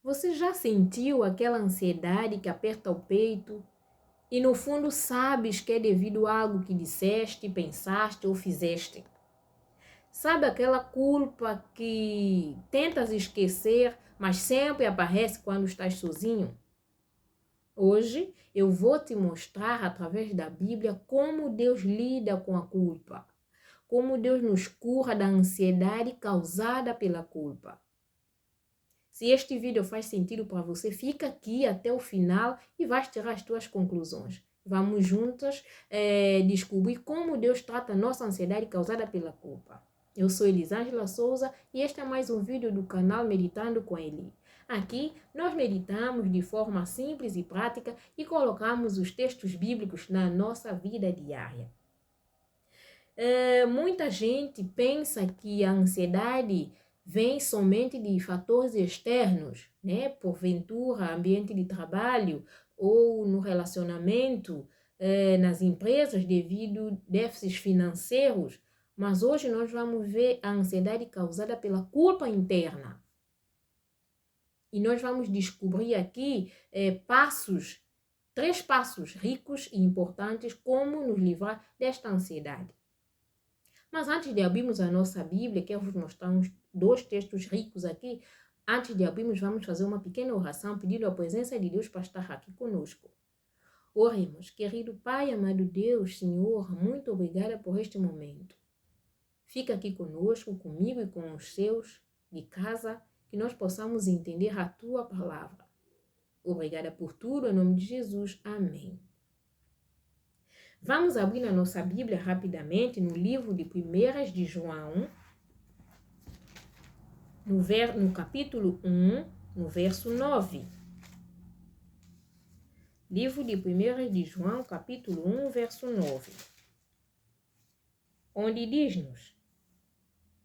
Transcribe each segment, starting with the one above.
Você já sentiu aquela ansiedade que aperta o peito e no fundo sabes que é devido a algo que disseste, pensaste ou fizeste? Sabe aquela culpa que tentas esquecer, mas sempre aparece quando estás sozinho? Hoje eu vou te mostrar através da Bíblia como Deus lida com a culpa, como Deus nos cura da ansiedade causada pela culpa. Se este vídeo faz sentido para você, fica aqui até o final e vais tirar as tuas conclusões. Vamos juntas descobrir como Deus trata a nossa ansiedade causada pela culpa. Eu sou Elisângela Souza e este é mais um vídeo do canal Meditando com Eli. Aqui nós meditamos de forma simples e prática e colocamos os textos bíblicos na nossa vida diária. Muita gente pensa que a ansiedade vem somente de fatores externos, né? Porventura, ambiente de trabalho ou no relacionamento, nas empresas devido a déficits financeiros. Mas hoje nós vamos ver a ansiedade causada pela culpa interna. E nós vamos descobrir aqui três passos ricos e importantes como nos livrar desta ansiedade. Mas antes de abrirmos a nossa Bíblia, quero vos mostrar uns 2 textos ricos aqui. Antes de abrirmos, vamos fazer uma pequena oração, pedindo a presença de Deus para estar aqui conosco. Oremos, querido Pai, amado Deus, Senhor, muito obrigada por este momento. Fica aqui conosco, comigo e com os seus de casa, que nós possamos entender a Tua palavra. Obrigada por tudo, em nome de Jesus. Amém. Vamos abrir na nossa Bíblia rapidamente no livro de 1 de João, no capítulo 1, no verso 9. Livro de 1 de João, capítulo 1, verso 9. Onde diz-nos,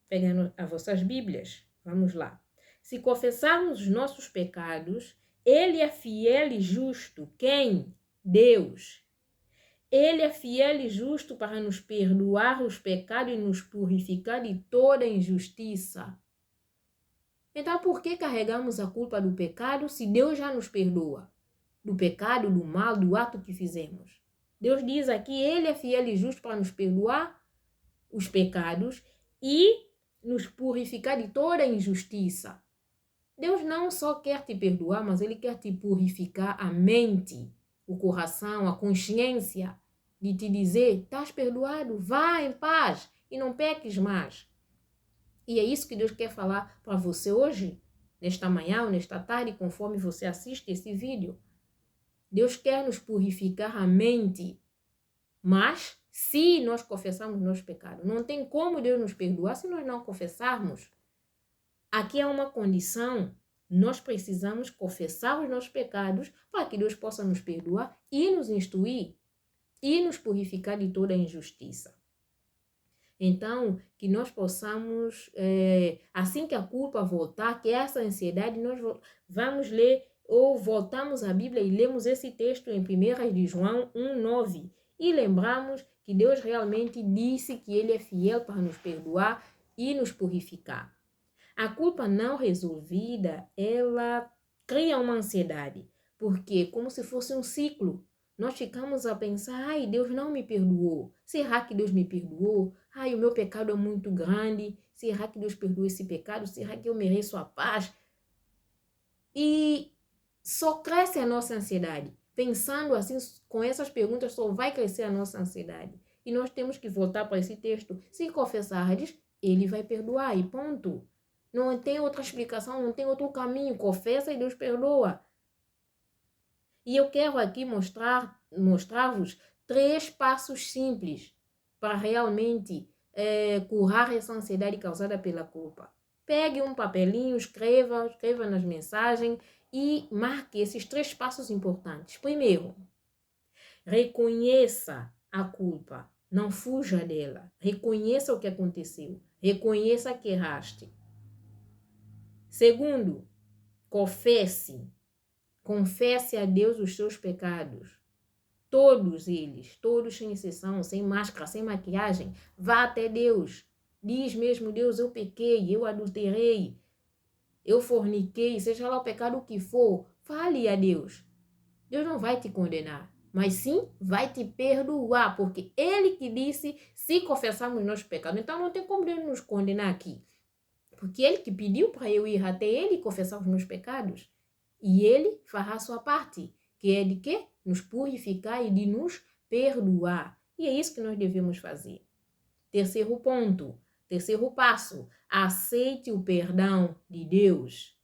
pegando as vossas Bíblias, vamos lá. Se confessarmos os nossos pecados, Ele é fiel e justo. Quem? Deus. Ele é fiel e justo para nos perdoar os pecados e nos purificar de toda injustiça. Então, por que carregamos a culpa do pecado se Deus já nos perdoa? Do pecado, do mal, do ato que fizemos. Deus diz aqui, Ele é fiel e justo para nos perdoar os pecados e nos purificar de toda injustiça. Deus não só quer te perdoar, mas Ele quer te purificar a mente, o coração, a consciência, de te dizer, estás perdoado, vá em paz e não peques mais. E é isso que Deus quer falar para você hoje, nesta manhã ou nesta tarde, conforme você assiste esse vídeo. Deus quer nos purificar a mente, mas se nós confessarmos nosso pecado, não tem como Deus nos perdoar se nós não confessarmos. Aqui é uma condição. Nós precisamos confessar os nossos pecados para que Deus possa nos perdoar e nos instruir e nos purificar de toda a injustiça. Então, que nós possamos, assim que a culpa voltar, que essa ansiedade, nós vamos ler ou voltamos à Bíblia e lemos esse texto em 1 de João 1,9 e lembramos que Deus realmente disse que Ele é fiel para nos perdoar e nos purificar. A culpa não resolvida, ela cria uma ansiedade, porque como se fosse um ciclo. Nós ficamos a pensar, ai, Deus não me perdoou. Será que Deus me perdoou? Ai, o meu pecado é muito grande. Será que Deus perdoou esse pecado? Será que eu mereço a paz? E só cresce a nossa ansiedade. Pensando assim, com essas perguntas, só vai crescer a nossa ansiedade. E nós temos que voltar para esse texto. Se confessardes, Ele vai perdoar e ponto. Não tem outra explicação, não tem outro caminho. Confessa e Deus perdoa. E eu quero aqui mostrar-vos 3 passos simples para realmente curar essa ansiedade causada pela culpa. Pegue um papelinho, escreva nas mensagens e marque esses 3 passos importantes. Primeiro, reconheça a culpa, não fuja dela. Reconheça o que aconteceu, reconheça que erraste. Segundo, confesse a Deus os seus pecados. Todos eles, todos sem exceção, sem máscara, sem maquiagem. Vá até Deus. Diz mesmo, Deus, eu pequei, eu adulterei. eu forniquei, seja lá o pecado que for, fale a Deus. Deus não vai te condenar, mas sim vai te perdoar, porque Ele que disse se confessarmos nossos pecados. Então não tem como Deus nos condenar aqui, porque Ele que pediu para eu ir até Ele e confessar os meus pecados. E Ele fará a sua parte, que é de quê? Nos purificar e de nos perdoar. E é isso que nós devemos fazer. Terceiro ponto, terceiro passo, aceite o perdão de Deus.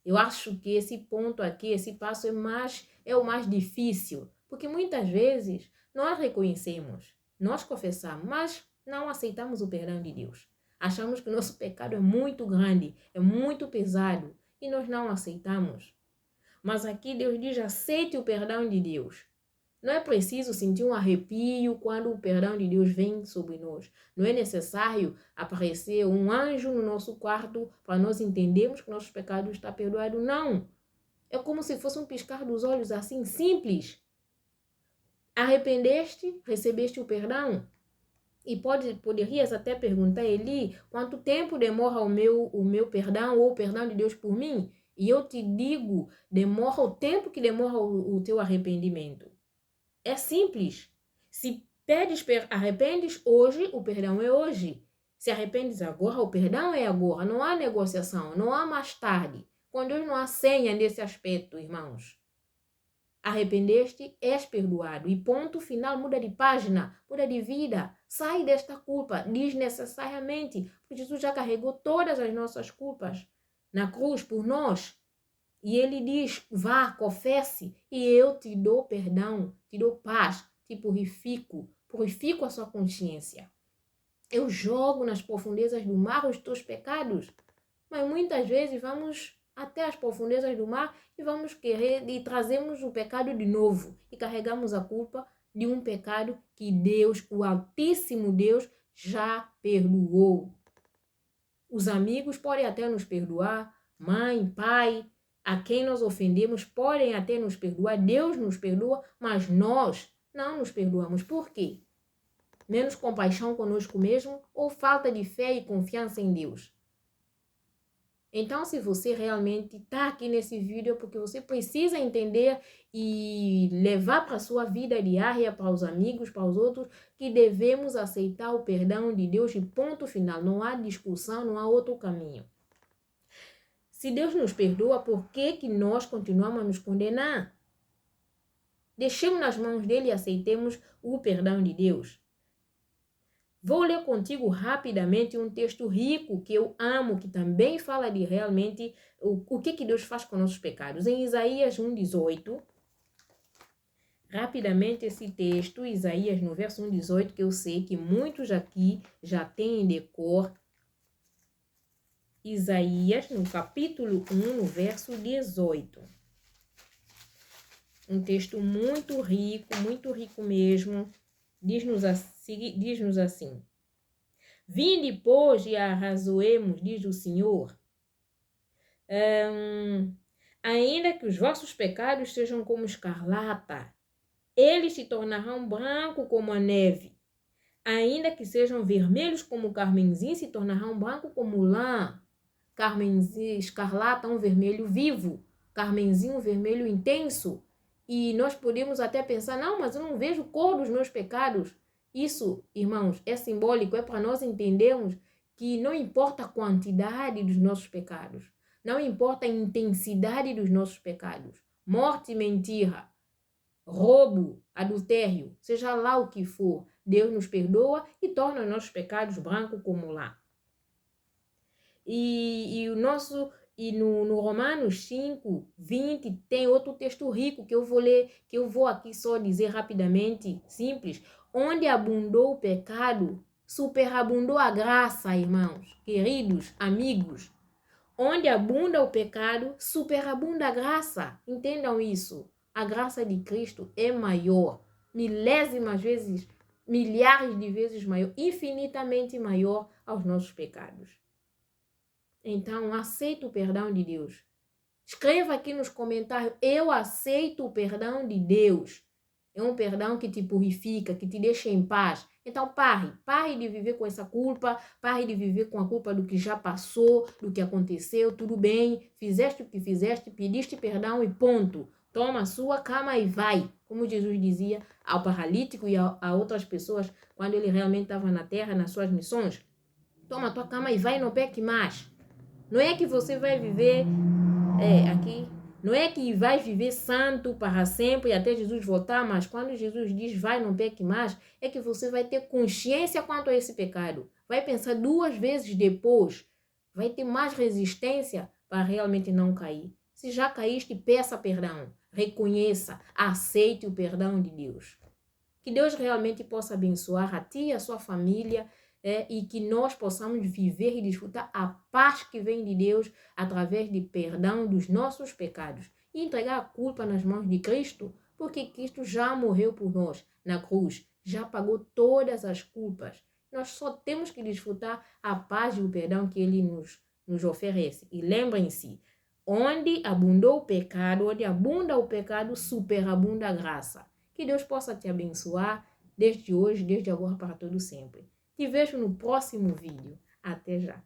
Eu acho que esse ponto aqui, esse passo é o mais difícil, porque muitas vezes nós reconhecemos, nós confessamos, mas não aceitamos o perdão de Deus. Achamos que o nosso pecado é muito grande, é muito pesado e nós não aceitamos. Mas aqui Deus diz: aceite o perdão de Deus. Não é preciso sentir um arrepio quando o perdão de Deus vem sobre nós. Não é necessário aparecer um anjo no nosso quarto para nós entendermos que nossos pecados estão perdoados. Não. É como se fosse um piscar dos olhos, assim, simples. Arrependeste, recebeste o perdão. E poderias até perguntar a Eli, quanto tempo demora o meu perdão ou o perdão de Deus por mim? E eu te digo, demora o tempo que demora o teu arrependimento. É simples. Se arrependes hoje, o perdão é hoje. Se arrependes agora, o perdão é agora. Não há negociação, não há mais tarde. Com Deus não há senha nesse aspecto, irmãos. Arrependeste, és perdoado. E ponto final, muda de página, muda de vida. Sai desta culpa desnecessariamente. Porque Jesus já carregou todas as nossas culpas na cruz por nós. E ele diz: vá, confesse, e eu te dou perdão, te dou paz, te purifico a sua consciência. Eu jogo nas profundezas do mar os teus pecados. Mas muitas vezes vamos até as profundezas do mar e vamos querer e trazemos o pecado de novo e carregamos a culpa de um pecado que Deus, o Altíssimo Deus, já perdoou. Os amigos podem até nos perdoar, mãe, pai, a quem nós ofendemos podem até nos perdoar, Deus nos perdoa, mas nós não nos perdoamos. Por quê? Menos compaixão conosco mesmo ou falta de fé e confiança em Deus? Então, se você realmente está aqui nesse vídeo, é porque você precisa entender e levar para a sua vida diária, para os amigos, para os outros, que devemos aceitar o perdão de Deus e ponto final. Não há discussão, não há outro caminho. Se Deus nos perdoa, por que nós continuamos a nos condenar? Deixemos nas mãos dele e aceitemos o perdão de Deus. Vou ler contigo rapidamente um texto rico que eu amo, que também fala de realmente o que Deus faz com nossos pecados. Em Isaías 1,18, rapidamente esse texto, Isaías no verso 1,18, que eu sei que muitos aqui já têm de cor. Isaías, no capítulo 1, no verso 18. Um texto muito rico mesmo. Diz-nos assim: vinde, pois, e arrazoemos, diz o Senhor. Ainda que os vossos pecados sejam como escarlata, eles se tornarão branco como a neve. Ainda que sejam vermelhos como o carmesim, se tornarão branco como lã. Carmesim, escarlata, um vermelho vivo. Carmesim, um vermelho intenso. E nós podemos até pensar, não, mas eu não vejo cor dos meus pecados. Isso, irmãos, é simbólico, é para nós entendermos que não importa a quantidade dos nossos pecados, não importa a intensidade dos nossos pecados, morte e mentira, roubo, adultério, seja lá o que for, Deus nos perdoa e torna os nossos pecados brancos como lã. E no Romanos 5, 20, tem outro texto rico que eu vou ler, que eu vou aqui só dizer rapidamente, simples. Onde abundou o pecado, superabundou a graça, irmãos, queridos, amigos. Onde abunda o pecado, superabunda a graça. Entendam isso. A graça de Cristo é maior, milésimas vezes, milhares de vezes maior, infinitamente maior aos nossos pecados. Então, aceita o perdão de Deus. Escreva aqui nos comentários: eu aceito o perdão de Deus. É um perdão que te purifica, que te deixa em paz. Então pare de viver com essa culpa, pare de viver com a culpa do que já passou, do que aconteceu, tudo bem, fizeste o que fizeste, pediste perdão e ponto. Toma a sua cama e vai. Como Jesus dizia ao paralítico e a outras pessoas, quando ele realmente estava na terra, nas suas missões. Toma a tua cama e vai, não peque mais. Não é que você vai viver aqui. Não é que vai viver santo para sempre até Jesus voltar, mas quando Jesus diz vai, não peque mais, é que você vai ter consciência quanto a esse pecado. Vai pensar 2 vezes depois. Vai ter mais resistência para realmente não cair. Se já caíste, peça perdão. Reconheça, aceite o perdão de Deus. Que Deus realmente possa abençoar a ti e a sua família, e que nós possamos viver e desfrutar a paz que vem de Deus através de perdão dos nossos pecados e entregar a culpa nas mãos de Cristo, porque Cristo já morreu por nós na cruz, já pagou todas as culpas. Nós só temos que desfrutar a paz e o perdão que Ele nos oferece. E lembrem-se, onde abundou o pecado, onde abunda o pecado, superabunda a graça. Que Deus possa te abençoar desde hoje, desde agora para todo sempre. Te vejo no próximo vídeo. Até já!